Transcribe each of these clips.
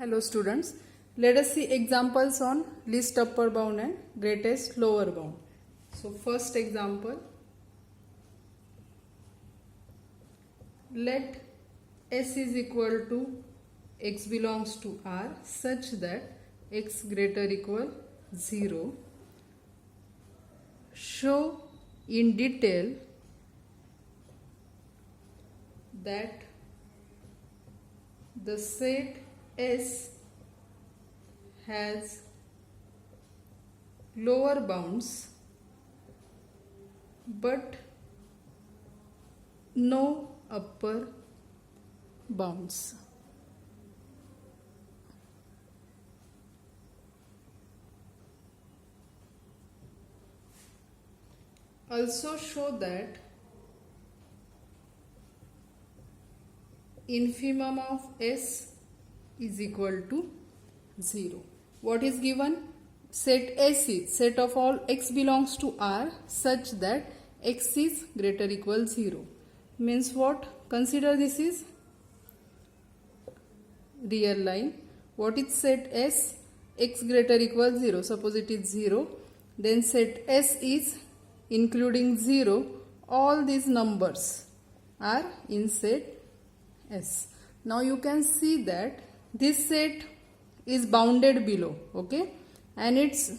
Hello students, let us see examples on least upper bound and greatest lower bound. So first example, let S is equal to x belongs to R such that x greater equal 0. Show in detail that the set S has lower bounds but no upper bounds. Also show that infimum of S is equal to 0. What is given? Set S is set of all x belongs to R such that x is greater equal 0. Means what? Consider this is real line. What is set S? X greater equal 0. Suppose it is 0. Then set S is including 0. All these numbers are in set S. Now you can see that this set is bounded below, okay, and its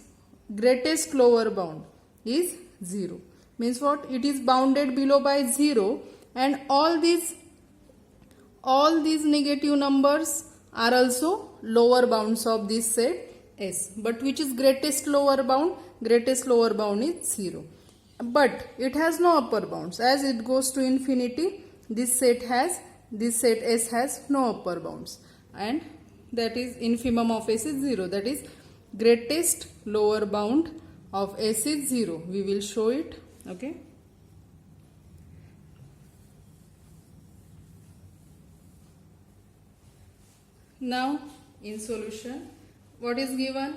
greatest lower bound is 0. Means what? It is bounded below by 0 and all these negative numbers are also lower bounds of this set S. But which is greatest lower bound? Greatest lower bound is 0. But it has no upper bounds. As it goes to infinity, this set S has no upper bounds, and that is infimum of S is 0. That is greatest lower bound of S is 0. We will show it. Okay. Now in solution, what is given?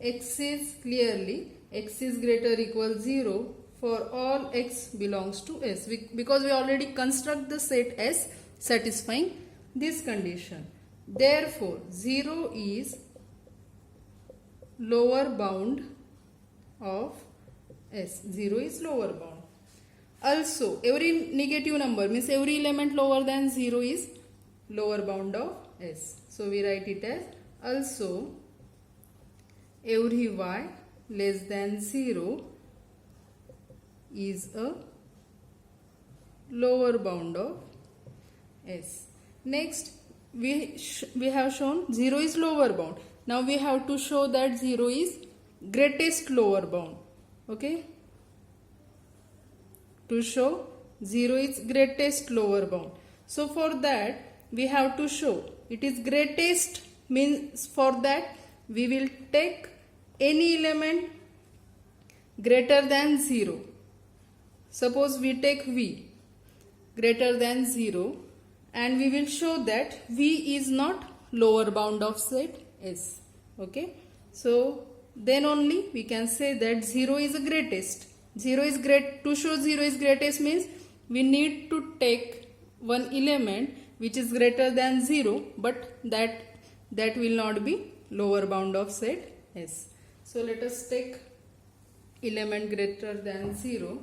X is clearly x is greater equal 0 for all x belongs to S, because we already construct the set S satisfying this condition. Therefore 0 is lower bound of S. 0 is lower bound. Also every negative number means every element lower than 0 is lower bound of S. So we write it as also every y less than 0 is a lower bound of S. Next we have shown 0 is lower bound. Now we have to show that 0 is greatest lower bound. Okay. To show 0 is greatest lower bound. So for that we have to show it is greatest, means for that we will take any element greater than 0. Suppose we take V greater than 0 and we will show that V is not lower bound of set S. Okay. So then only we can say that 0 is the greatest. 0 is great. To show 0 is greatest means we need to take one element which is greater than 0, but that will not be lower bound of set S. So let us take element greater than 0.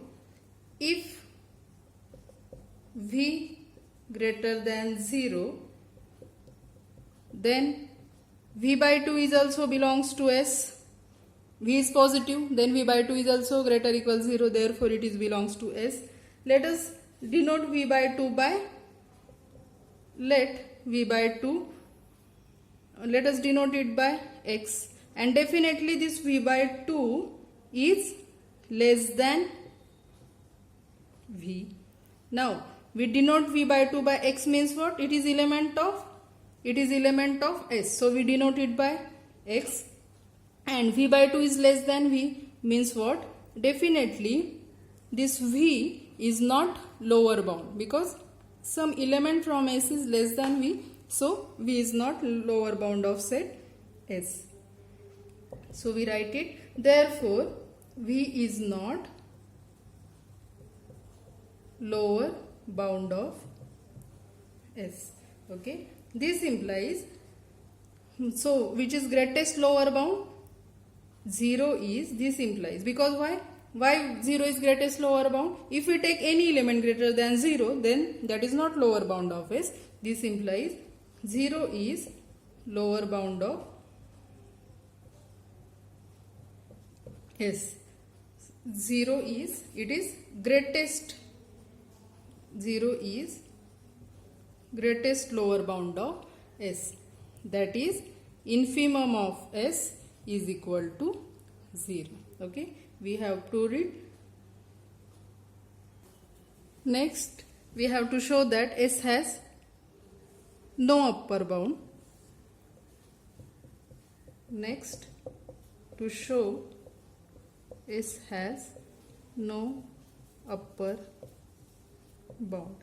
If V greater than 0, then V by 2 is also belongs to S. V is positive, then V by 2 is also greater equal 0, therefore it is belongs to S. Let us denote V by 2 by, let us denote it by X, and definitely this V by 2 is less than V. Now we denote V by 2 by X means what? It is element of S. So we denote it by X, and V by 2 is less than V means what? Definitely this V is not lower bound, because some element from S is less than V. So V is not lower bound of set S. So we write it. Therefore V is not lower bound of S. Okay. This implies, so which is greatest lower bound? 0 is, this implies, because why 0 is greatest lower bound? If we take any element greater than 0, then that is not lower bound of S. This implies 0 is lower bound of S. 0 is, it is greatest, 0 is greatest lower bound of S. That is, infimum of S is equal to 0. Okay, we have proved it. Next, we have to show that S has no upper bound. Next, to show S has no upper bound.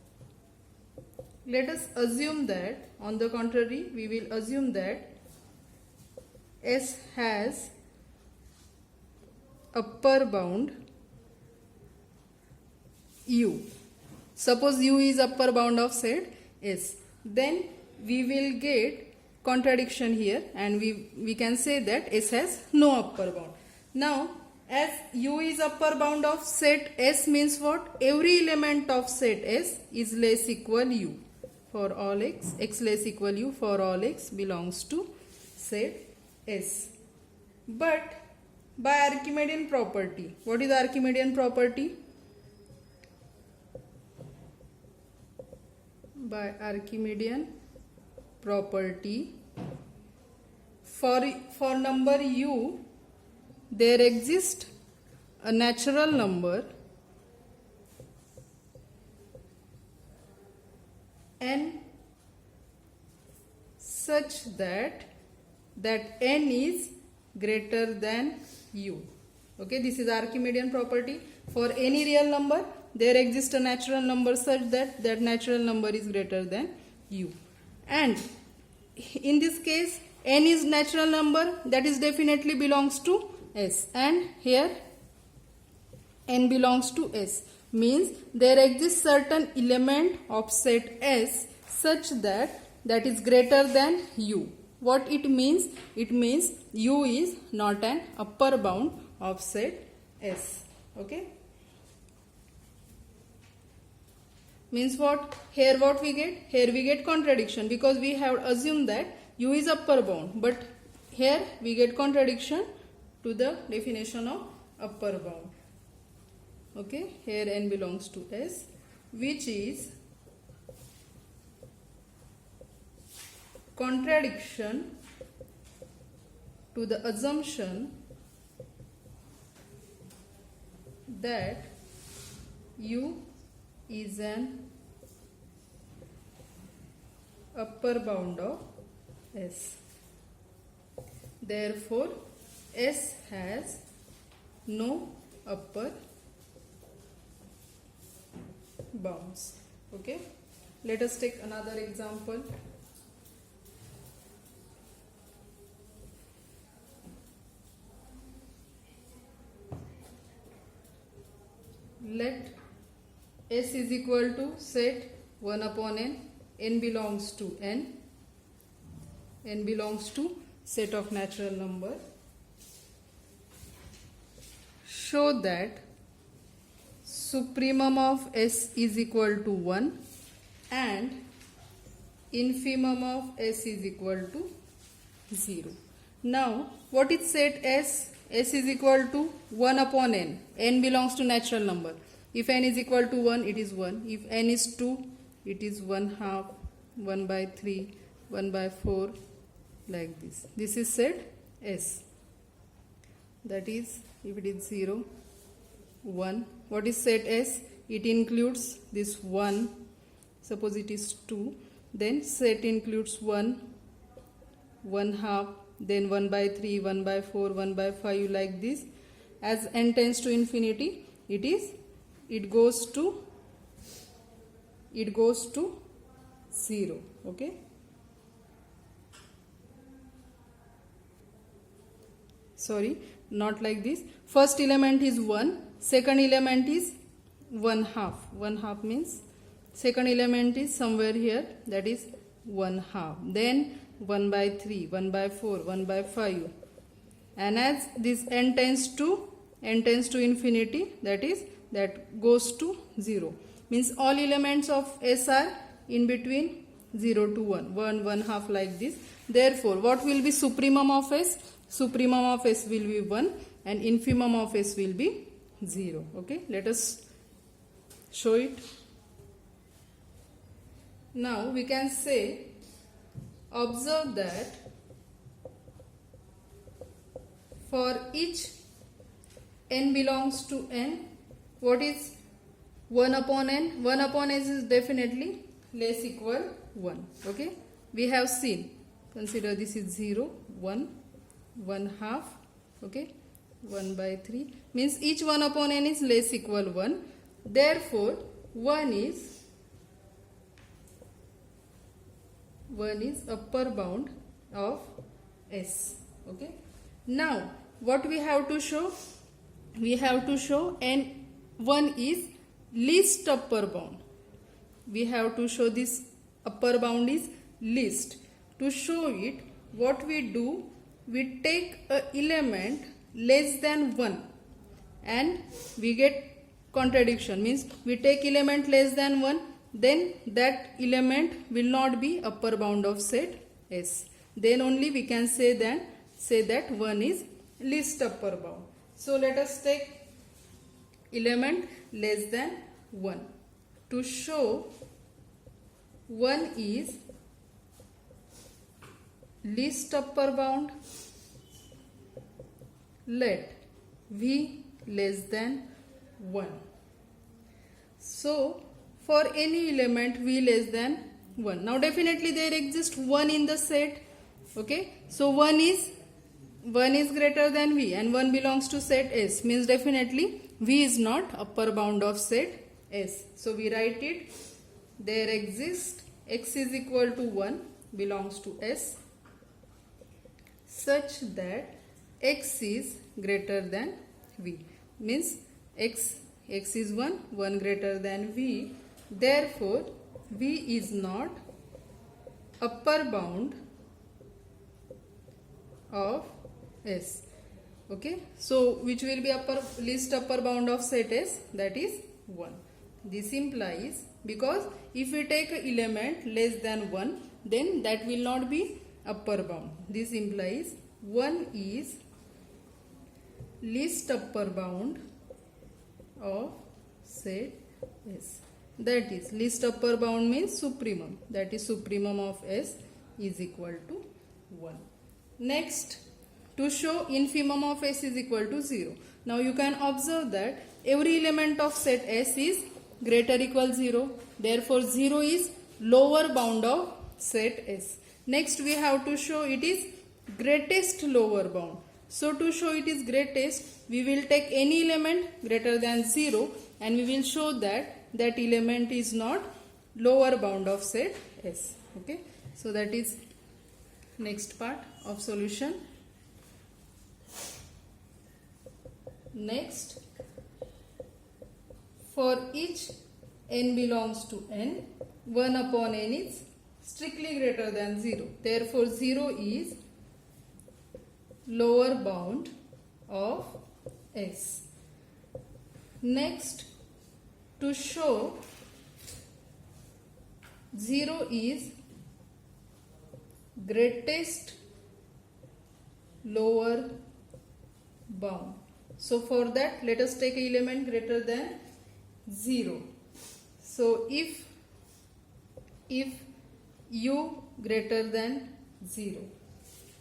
Let us assume that, on the contrary, we will assume that S has upper bound U. Suppose U is upper bound of set S. Then we will get contradiction here, and we can say that S has no upper bound. Now, as U is upper bound of set S means what? Every element of set S is less equal U for all x less equal U for all x belongs to set S. But by Archimedean property, what is Archimedean property? By Archimedean property, for number U, there exists a natural number n such that n is greater than U. Okay, this is Archimedean property. For any real number, there exists a natural number such that natural number is greater than U. And in this case, n is natural number, that is definitely belongs to S, and here n belongs to S, means there exists certain element of set S such that is greater than U. What it means? It means U is not an upper bound of set S. Okay, means what? Here what we get? Here we get contradiction, because we have assumed that U is upper bound, but here we get contradiction to the definition of upper bound. Okay, here n belongs to S, which is contradiction to the assumption that U is an upper bound of S. Therefore, S has no upper bounds. Okay, let us take another example. Let S is equal to set 1 upon n, n belongs to n belongs to set of natural number. Show that supremum of S is equal to 1 and infimum of S is equal to 0. Now, what is set S? S is equal to 1 upon n. N belongs to natural number. If n is equal to 1, it is 1. If n is 2, it is 1/2, 1 by 3, 1 by 4, like this. This is set S. That is, if it is 0, 1. What is set S? It includes this 1. Suppose it is 2. Then set includes 1, 1/2, then 1 by 3, 1 by 4, 1 by 5, like this. As n tends to infinity, it goes to 0. Okay, sorry, not like this. First element is 1, second element is 1/2. 1/2 means second element is somewhere here, that is 1 half, then 1 by 3, 1 by 4, 1 by 5, and as this n tends to infinity, that goes to 0, means all elements of S are in between 0 to 1, 1 half, like this. Therefore, what will be supremum of S? Supremum of S will be 1 and infimum of S will be 0. Okay, let us show it. Now we can say, observe that for each n belongs to n, what is 1 upon n? 1 upon s is definitely less equal 1. Okay, we have seen, consider this is 0, 1, 1 half, okay, 1 by 3, means each 1 upon n is less equal 1. Therefore, 1 is upper bound of S. Okay. Now, what we have to show? We have to show n1 is least upper bound. We have to show this upper bound is least. To show it, what we do? We take a element less than 1 and we get contradiction, means we take element less than 1, then that element will not be upper bound of set S. Then only we can say that 1 is least upper bound. So let us take element less than 1. To show 1 is least upper bound, let V less than 1. So for any element V less than 1. Now definitely there exists 1 in the set. Okay. So 1 is greater than V and 1 belongs to set S, means definitely V is not upper bound of set S. So we write it, there exists X is equal to 1 belongs to S such that X is greater than V, means X is 1 greater than V. Therefore, V is not upper bound of S. Okay. So, which will be least upper bound of set S? That is 1. This implies, because if we take an element less than 1, then that will not be upper bound. This implies 1 is least upper bound of set S. That is, least upper bound means supremum. That is, supremum of S is equal to 1. Next, to show infimum of S is equal to 0. Now you can observe that every element of set S is greater equal 0. Therefore, 0 is lower bound of set S. Next, we have to show it is greatest lower bound. So, to show it is greatest, we will take any element greater than 0 and we will show that that element is not lower bound of set S. Okay. So, that is next part of solution. Next, for each n belongs to n, 1 upon n is strictly greater than 0. Therefore, 0 is lower bound of S. Next, to show 0 is greatest lower bound. So for that, let us take an element greater than 0. So if u greater than 0.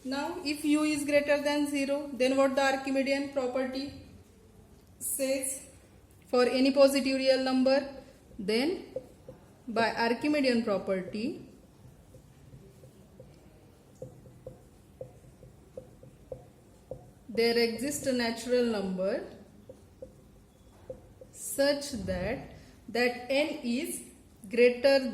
Now if u is greater than 0, then what the Archimedean property says? For any positive real number, then by Archimedean property, there exists a natural number such that n is greater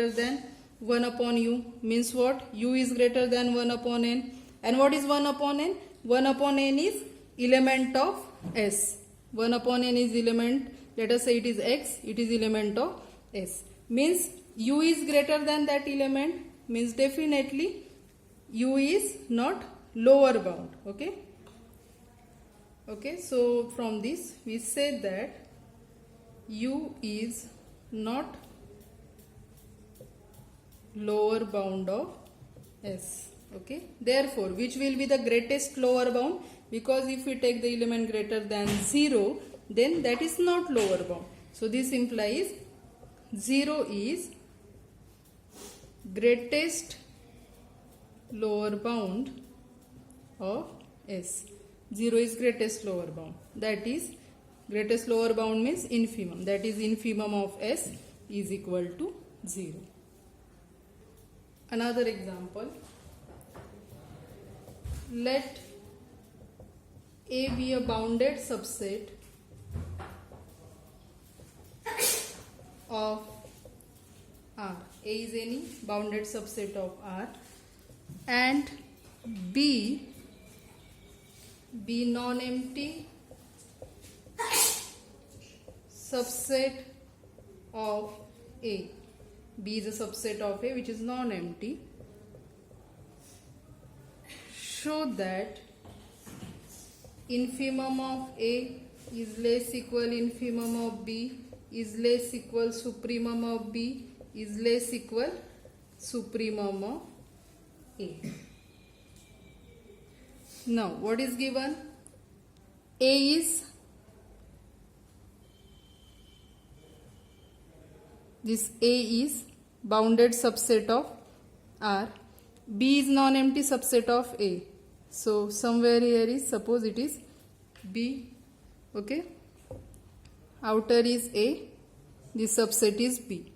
than 1 upon u, means what? U is greater than 1 upon n. And what is 1 upon n? 1 upon n is element of S. 1 upon n is element, let us say it is X, it is element of S. Means u is greater than that element, means definitely u is not lower bound. Okay, so from this we say that u is not lower bound of S. Okay, therefore which will be the greatest lower bound? Because if we take the element greater than 0, then that is not lower bound. So this implies 0 is greatest lower bound of S. 0 is greatest lower bound. That is, greatest lower bound means infimum. That is, infimum of S is equal to 0. Another example. Let A be a bounded subset of R. A is any bounded subset of R, and B be non-empty subset of A. B is a subset of A which is non-empty. Show that infimum of A is less equal infimum of B is less equal supremum of B is less equal supremum of A. Now what is given? A is this A is bounded subset of R. B is non-empty subset of A. So somewhere here is, suppose it is B. Okay. Outer is A. This subset is B.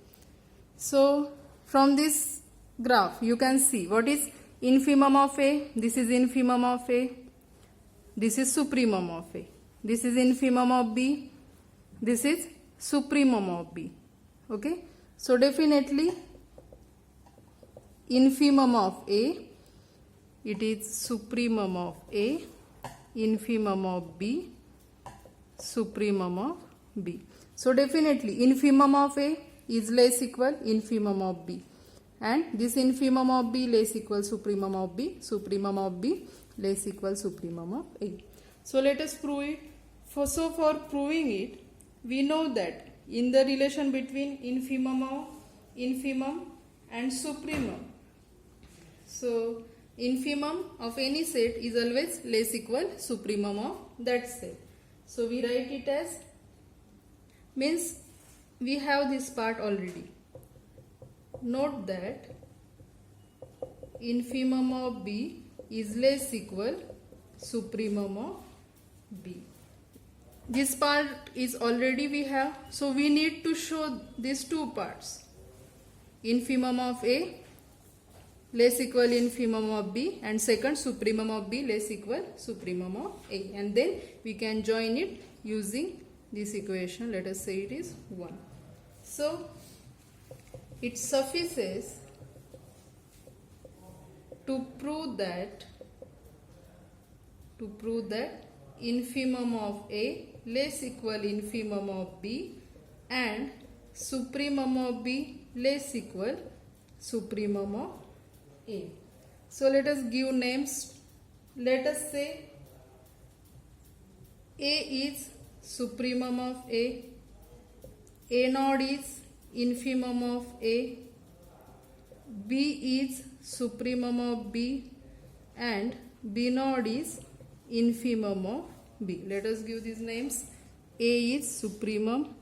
So from this graph you can see what is infimum of A. This is infimum of A. This is supremum of A. This is infimum of B. This is supremum of B. Okay. So definitely infimum of A, it is supremum of A, infimum of B, supremum of B. So definitely infimum of A is less equal infimum of B, and this infimum of B less equal supremum of B, supremum of B less equal supremum of A. So let us prove it. For proving it, we know that in the relation between infimum and supremum, so infimum of any set is always less equal supremum of that set. So we write it as, means we have this part already. Note that infimum of B is less equal supremum of B. This part is already we have, so we need to show these two parts. Infimum of A less equal infimum of B, and second supremum of B less equal supremum of A, and then we can join it using this equation. Let us say it is 1. So it suffices to prove that infimum of A less equal infimum of B and supremum of B less equal supremum of A. So let us give names. Let us say A is supremum of A naught is infimum of A, B is supremum of B, and B naught is infimum of B. Let us give these names. A is supremum,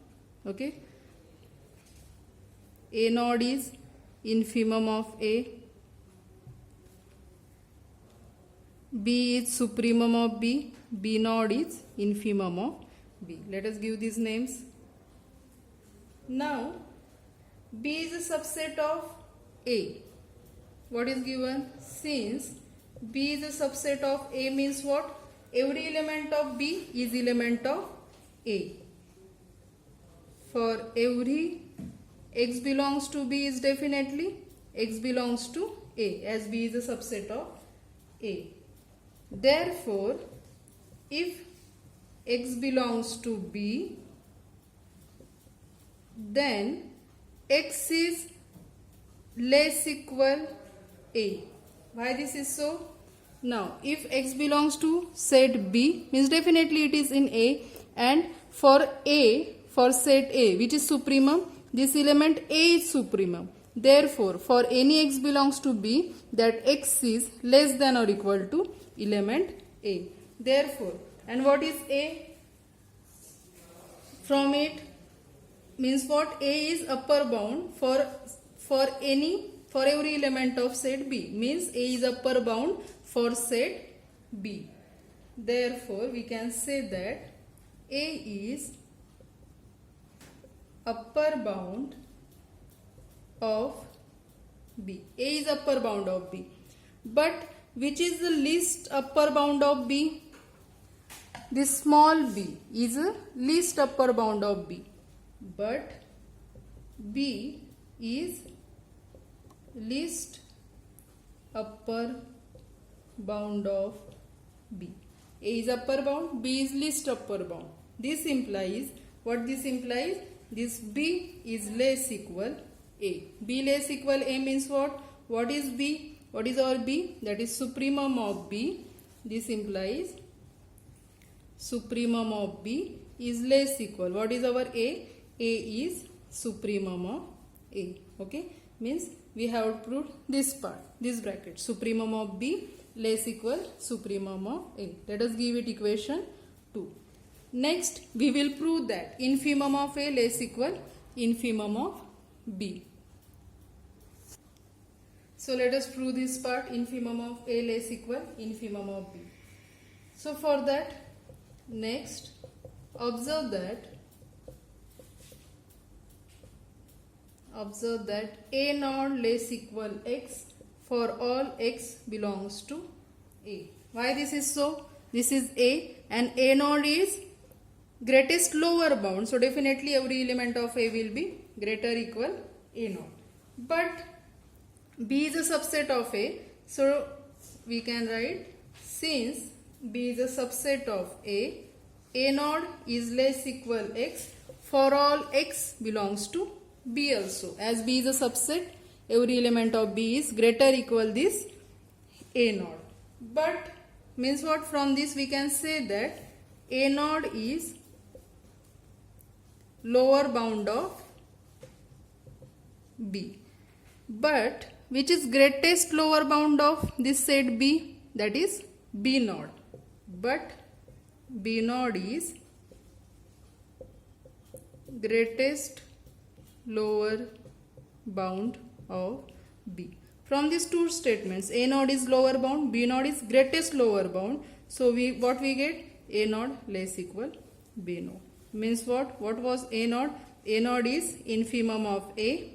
okay. A naught is infimum of A, B is supremum of B, B naught is infimum of B. Let us give these names. Now B is a subset of A. What is given? Since B is a subset of A means what? Every element of B is element of A. For every X belongs to B is definitely X belongs to A, as B is a subset of A. Therefore, if X belongs to B, then X is less equal A. Why this is so? Now, if X belongs to set B, means definitely it is in A, and for set A, which is supremum, this element A is supremum. Therefore, for any X belongs to B, that X is less than or equal to element A. Therefore, and what is A? From it means what? A is upper bound for every element of set B, means A is upper bound for set B. Therefore, we can say that A is upper bound of B. A is upper bound of B. But which is the least upper bound of B? This small b is a least upper bound of B. But B is least upper bound of B. A is upper bound, B is least upper bound. This implies, what this implies? This B is less equal A. B less equal A means what? What is B? What is our B? That is supremum of B. This implies supremum of B is less equal. What is our A? A is supremum of A. Okay? Means we have proved this part, this bracket. Supremum of B less equal supremum of A. Let us give it equation 2. Next, we will prove that infimum of A less equal infimum of B. So let us prove this part, infimum of A less equal infimum of B. So for that, next, observe that A naught less equal X for all X belongs to A. Why this is so? This is A and A naught is greatest lower bound. So definitely every element of A will be greater equal A naught. But B is a subset of A. So we can write, since B is a subset of A naught is less equal X for all X belongs to B also. As B is a subset, every element of B is greater equal this A naught. But means what? From this we can say that A naught is lower bound of B. But which is greatest lower bound of this set B? That is B naught. But B naught is greatest lower bound of B. From these two statements, A naught is lower bound, B naught is greatest lower bound. So what we get? A naught less equal B naught. Means what? What was A naught? A naught is infimum of A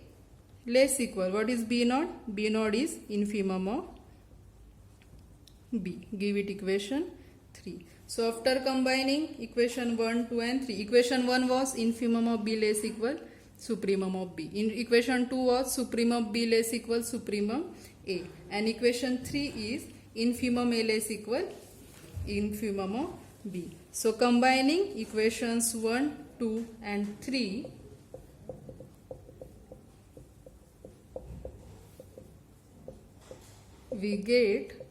less equal. What is B naught? B naught is infimum of B. Give it equation 3. So after combining equation 1, 2 and 3, equation 1 was infimum of B less equal supremum of B. In equation 2 was supremum B less equal supremum A. And equation 3 is infimum A less equal infimum of B. So combining equations 1, 2 and 3, we get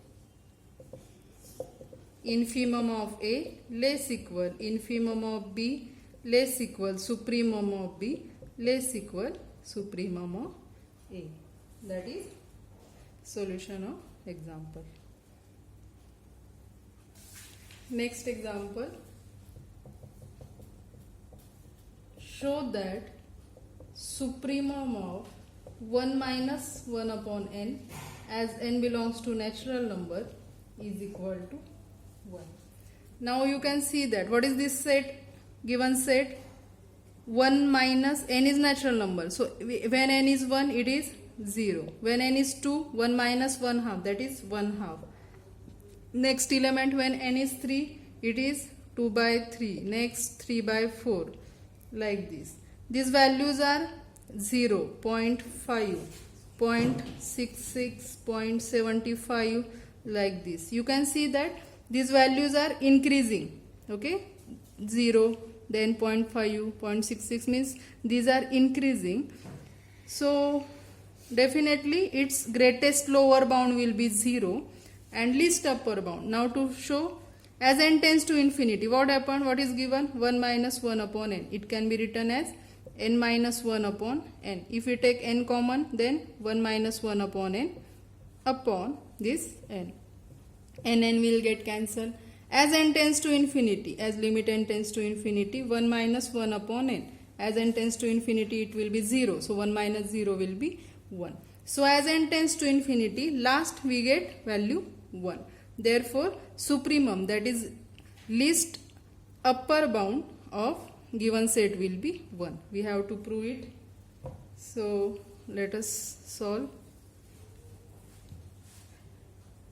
infimum of A less equal infimum of B less equal supremum of B less equal supremum of A. That is solution of example. Next example. Show that supremum of 1 minus 1 upon n as n belongs to natural number is equal to 1. Now you can see that what is this set? Given set 1 minus n is natural number. So when n is 1 it is 0. When n is 2, 1 minus 1 half, that is 1 half. Next element when n is 3 it is 2 by 3. Next 3 by 4. Like this. These values are 0, 0.5, 0.66, 0.75 like this. You can see that these values are increasing. Okay, 0, then 0.5, 0.66 means these are increasing. So definitely its greatest lower bound will be 0 and least upper bound. Now to show, as n tends to infinity, what happened? What is given? 1 minus 1 upon n. It can be written as n minus 1 upon n. If we take n common, then 1 minus 1 upon n upon this n. N will get cancelled. As n tends to infinity, as limit n tends to infinity, 1 minus 1 upon n. As n tends to infinity, it will be 0. So 1 minus 0 will be 1. So as n tends to infinity, last we get value 1. Therefore, supremum, that is least upper bound of given set will be 1. We have to prove it. So let us solve.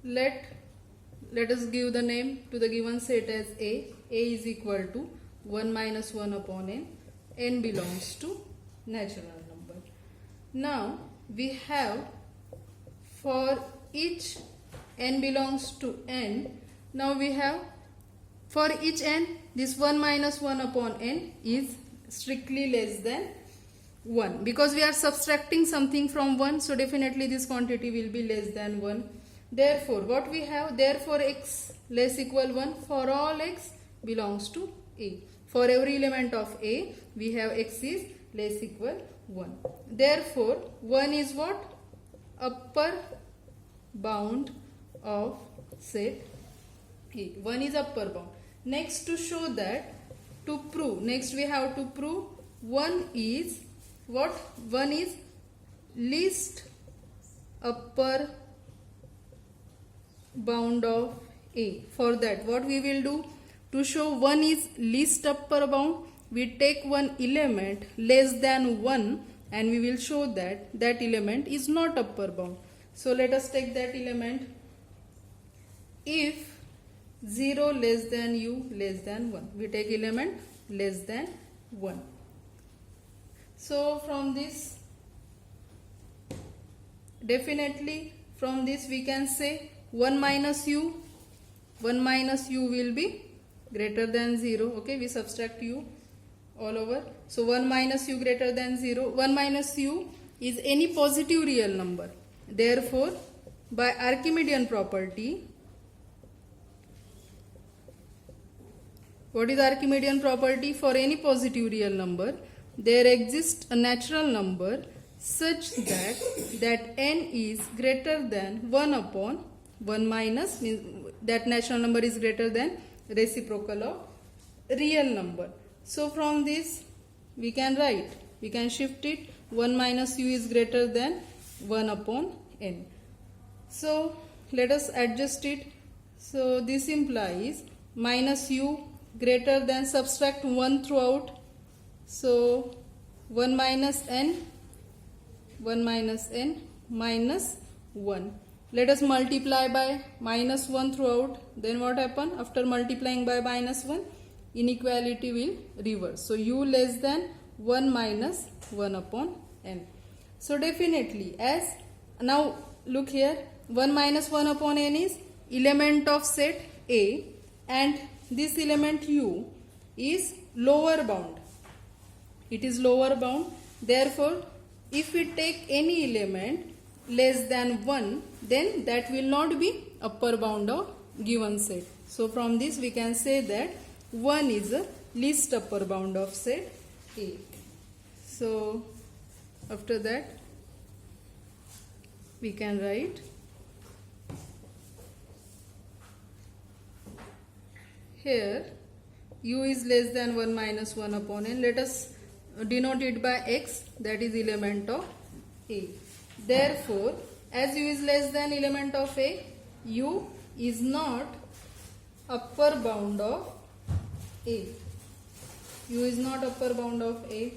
Let us give the name to the given set as A. A is equal to 1 minus 1 upon n. N belongs to natural number. Now we have for each n belongs to n. Now we have for each n, this 1 minus 1 upon n is strictly less than 1. Because we are subtracting something from 1, so definitely this quantity will be less than 1. Therefore, what we have? Therefore, x less equal 1 for all x belongs to A. For every element of A, we have x is less equal 1. Therefore, 1 is what? Upper bound of set A. 1 is upper bound. Next, to show that, to prove, next we have to prove 1 is what? 1 is least upper bound of A. For that, what we will do? To show 1 is least upper bound, we take one element less than 1 and we will show that that element is not upper bound. So let us take that element. If 0 less than u less than 1, we take element less than 1. So from this, definitely from this we can say 1 minus u will be greater than 0. Okay, we subtract u all over. So 1 minus u greater than 0. 1 minus u is any positive real number. Therefore, by Archimedean property, what is Archimedean property? For any positive real number, there exists a natural number such that n is greater than 1 upon 1 minus, means that natural number is greater than reciprocal of real number. So from this we can write, we can shift it, 1 minus u is greater than 1 upon n. So let us adjust it. So this implies minus u greater than, subtract 1 throughout. So 1 minus n minus 1. Let us multiply by minus 1 throughout. Then what happen? After multiplying by minus 1, inequality will reverse. So u less than 1 minus 1 upon n. So definitely, as now look here, 1 minus 1 upon n is element of set A and this element u is lower bound. It is lower bound. Therefore, if we take any element less than 1, then that will not be upper bound of given set. So from this we can say that 1 is a least upper bound of set A. So after that we can write here u is less than 1 minus 1 upon n. Let us denote it by x, that is element of A. Therefore, as u is less than element of A, u is not upper bound of A. U is not upper bound of A.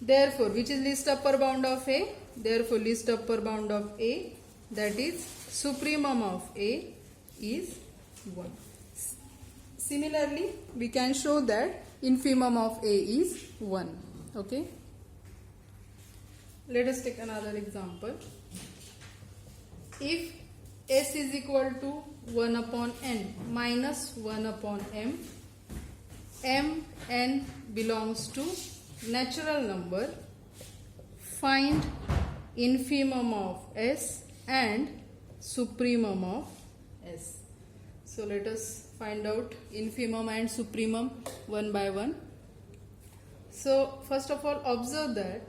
Therefore, which is least upper bound of A? Therefore, least upper bound of A, that is supremum of A, is 1. Similarly, we can show that infimum of A is 1. Okay. Let us take another example. If S is equal to 1 upon n minus 1 upon m, n belongs to natural number, find infimum of S and supremum of S. So let us find out infimum and supremum one by one. So first of all, observe that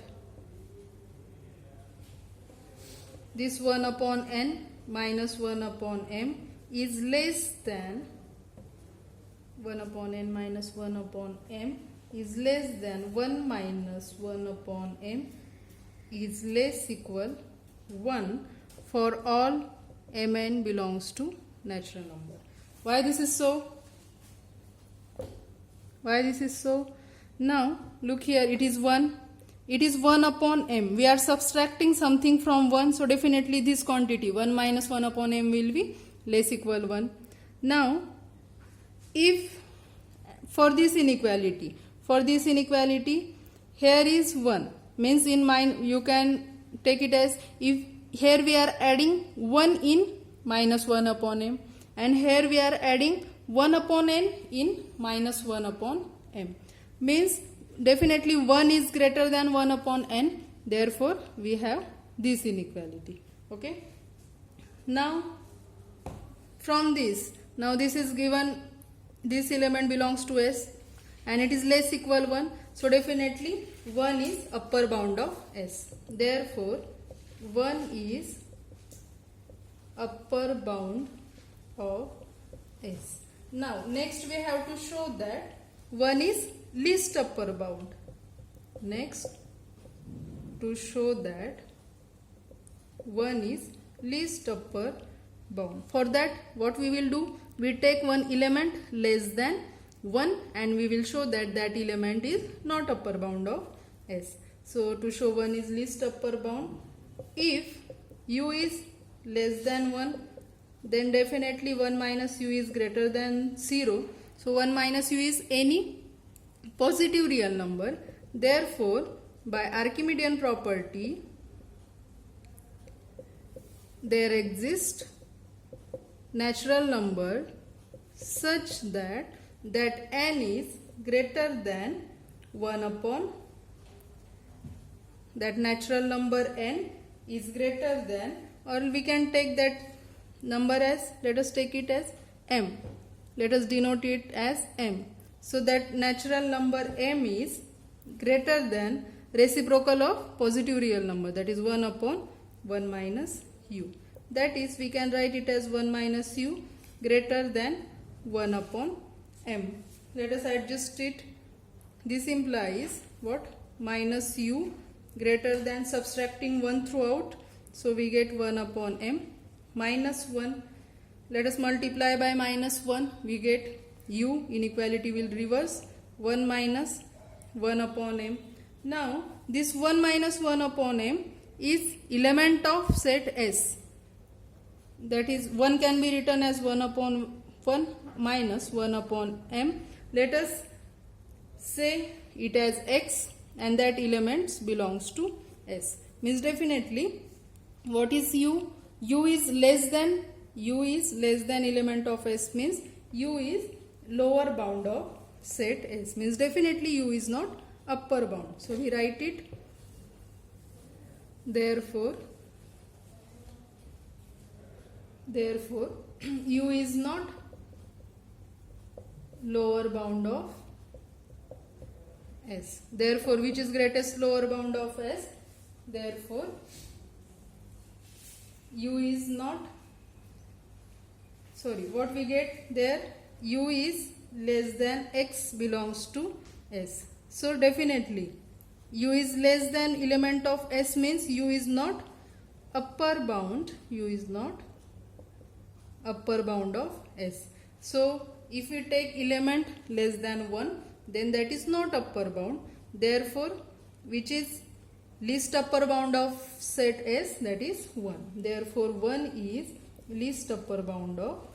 this 1 upon n minus 1 upon m is less than 1 upon n minus 1 upon m is less than 1 minus 1 upon m is less equal 1 for all mn belongs to natural number. Why this is so? Why this is so? Now look here, it is 1. It is 1 upon m. We are subtracting something from 1, so definitely this quantity 1 minus 1 upon m will be less equal 1. Now if for this inequality here is 1, means in mind you can take it as if here we are adding 1 in minus 1 upon m and here we are adding 1 upon n in minus 1 upon m, means definitely 1 is greater than 1 upon n, therefore we have this inequality. Okay, now from this, now this is given, this element belongs to S and it is less equal 1, so definitely 1 is upper bound of S, therefore 1 is upper bound of S. Now next we have to show that 1 is least upper bound. Next, to show that 1 is least upper bound. For that what we will do, we take one element less than 1 and we will show that that element is not upper bound of S. So to show 1 is least upper bound, if u is less than 1, then definitely 1 minus u is greater than 0. So 1 minus u is any positive real number, therefore by Archimedean property there exists natural number such that n is greater than 1 upon, that natural number n is greater than, or we can take that number as, let us take it as m, let us denote it as m. So that natural number m is greater than reciprocal of positive real number, that is 1 upon 1 minus u. That is, we can write it as 1 minus u greater than 1 upon m. Let us adjust it. This implies what? Minus u greater than, subtracting 1 throughout, so we get 1 upon m minus 1. Let us multiply by minus 1, we get u, inequality will reverse, 1 minus 1 upon m. Now this 1 minus 1 upon m is element of set S, that is 1 can be written as 1 upon 1 minus 1 upon m. Let us say it as x and that elements belongs to S, means definitely what is u? U is less than element of S, means u is lower bound of set S, means definitely u is not upper bound. So we write it, therefore u is not lower bound of S. Therefore which is greatest lower bound of S? Therefore u is not, sorry, what we get there, u is less than x belongs to S. So definitely u is less than element of S, means u is not upper bound, u is not upper bound of S. So if we take element less than 1, then that is not upper bound, therefore which is least upper bound of set S, that is 1. Therefore 1 is least upper bound of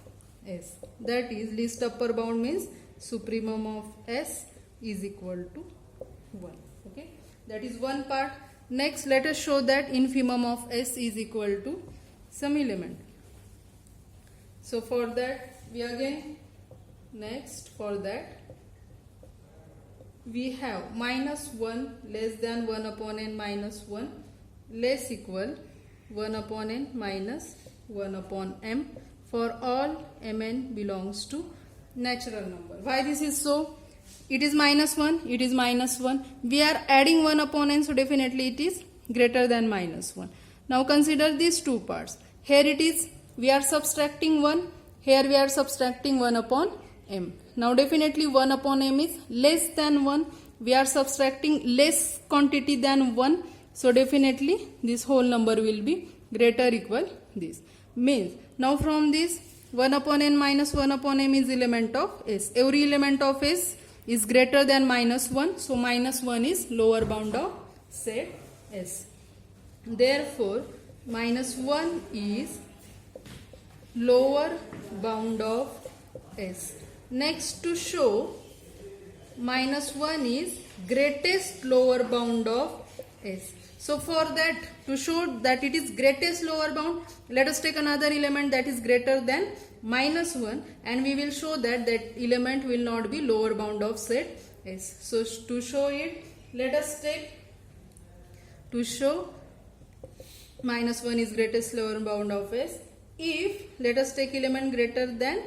S, that is least upper bound means supremum of S is equal to 1. Okay, that is one part. Next let us show that infimum of S is equal to some element. So for that we again, next for that we have minus 1 less than 1 upon n minus 1 less equal 1 upon n minus 1 upon m for all mn belongs to natural number. Why this is so? It is minus 1, it is minus 1. We are adding 1 upon n, so definitely it is greater than minus 1. Now consider these two parts. Here it is, we are subtracting 1. Here we are subtracting 1 upon m. Now definitely 1 upon m is less than 1. We are subtracting less quantity than 1. So definitely this whole number will be greater equal this. Means now from this 1 upon n minus 1 upon m is element of S. Every element of S is greater than minus 1. So minus 1 is lower bound of set S. Therefore minus 1 is lower bound of S. Next, to show minus 1 is greatest lower bound of S. So for that, to show that it is greatest lower bound, let us take another element that is greater than minus 1 and we will show that that element will not be lower bound of set S. So to show it, let us take, to show minus 1 is greatest lower bound of S, if let us take element greater than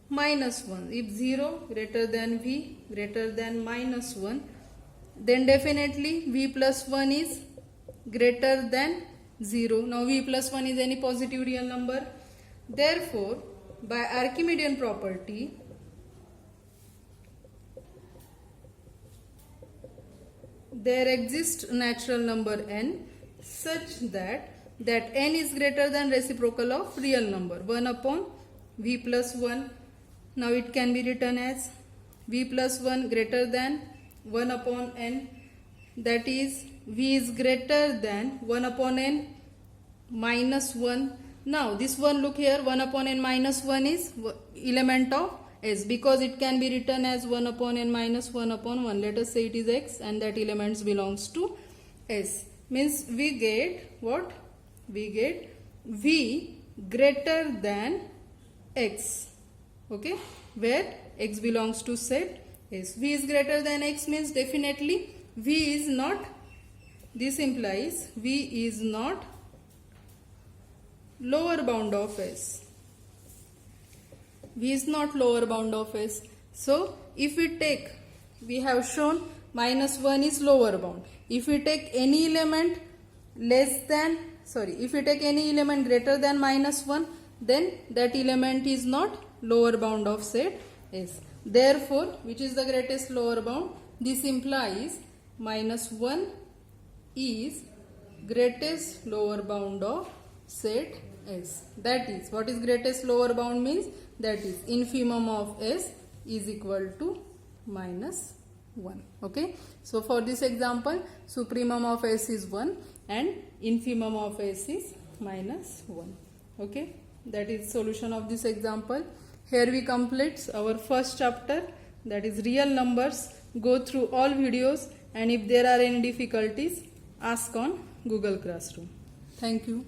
minus 1, if 0 greater than V greater than minus 1, then definitely V plus 1 is greater than 0. Now V plus 1 is any positive real number. Therefore by Archimedean property, there exists natural number n such that n is greater than reciprocal of real number 1 upon V plus 1. Now it can be written as V plus 1 greater than 1 upon n, that is V is greater than 1 upon n minus 1. Now this one, look here, 1 upon n minus 1 is element of S, because it can be written as 1 upon n minus 1 upon 1. Let us say it is x and that elements belongs to S. Means we get what? We get V greater than x. Okay, where x belongs to set S. V is greater than x means definitely V is not, this implies V is not lower bound of S. V is not lower bound of S. So if we take, we have shown minus 1 is lower bound. If we take any element less than, if we take any element greater than minus 1, then that element is not lower bound of set S. Therefore, which is the greatest lower bound? This implies minus 1 is greatest lower bound of set S. That is, what is greatest lower bound means? That is infimum of S is equal to minus 1. Okay. So for this example, supremum of S is 1 and infimum of S is minus 1. Okay. That is solution of this example. Here we complete our first chapter, that is real numbers. Go through all videos and if there are any difficulties, ask on Google Classroom. Thank you.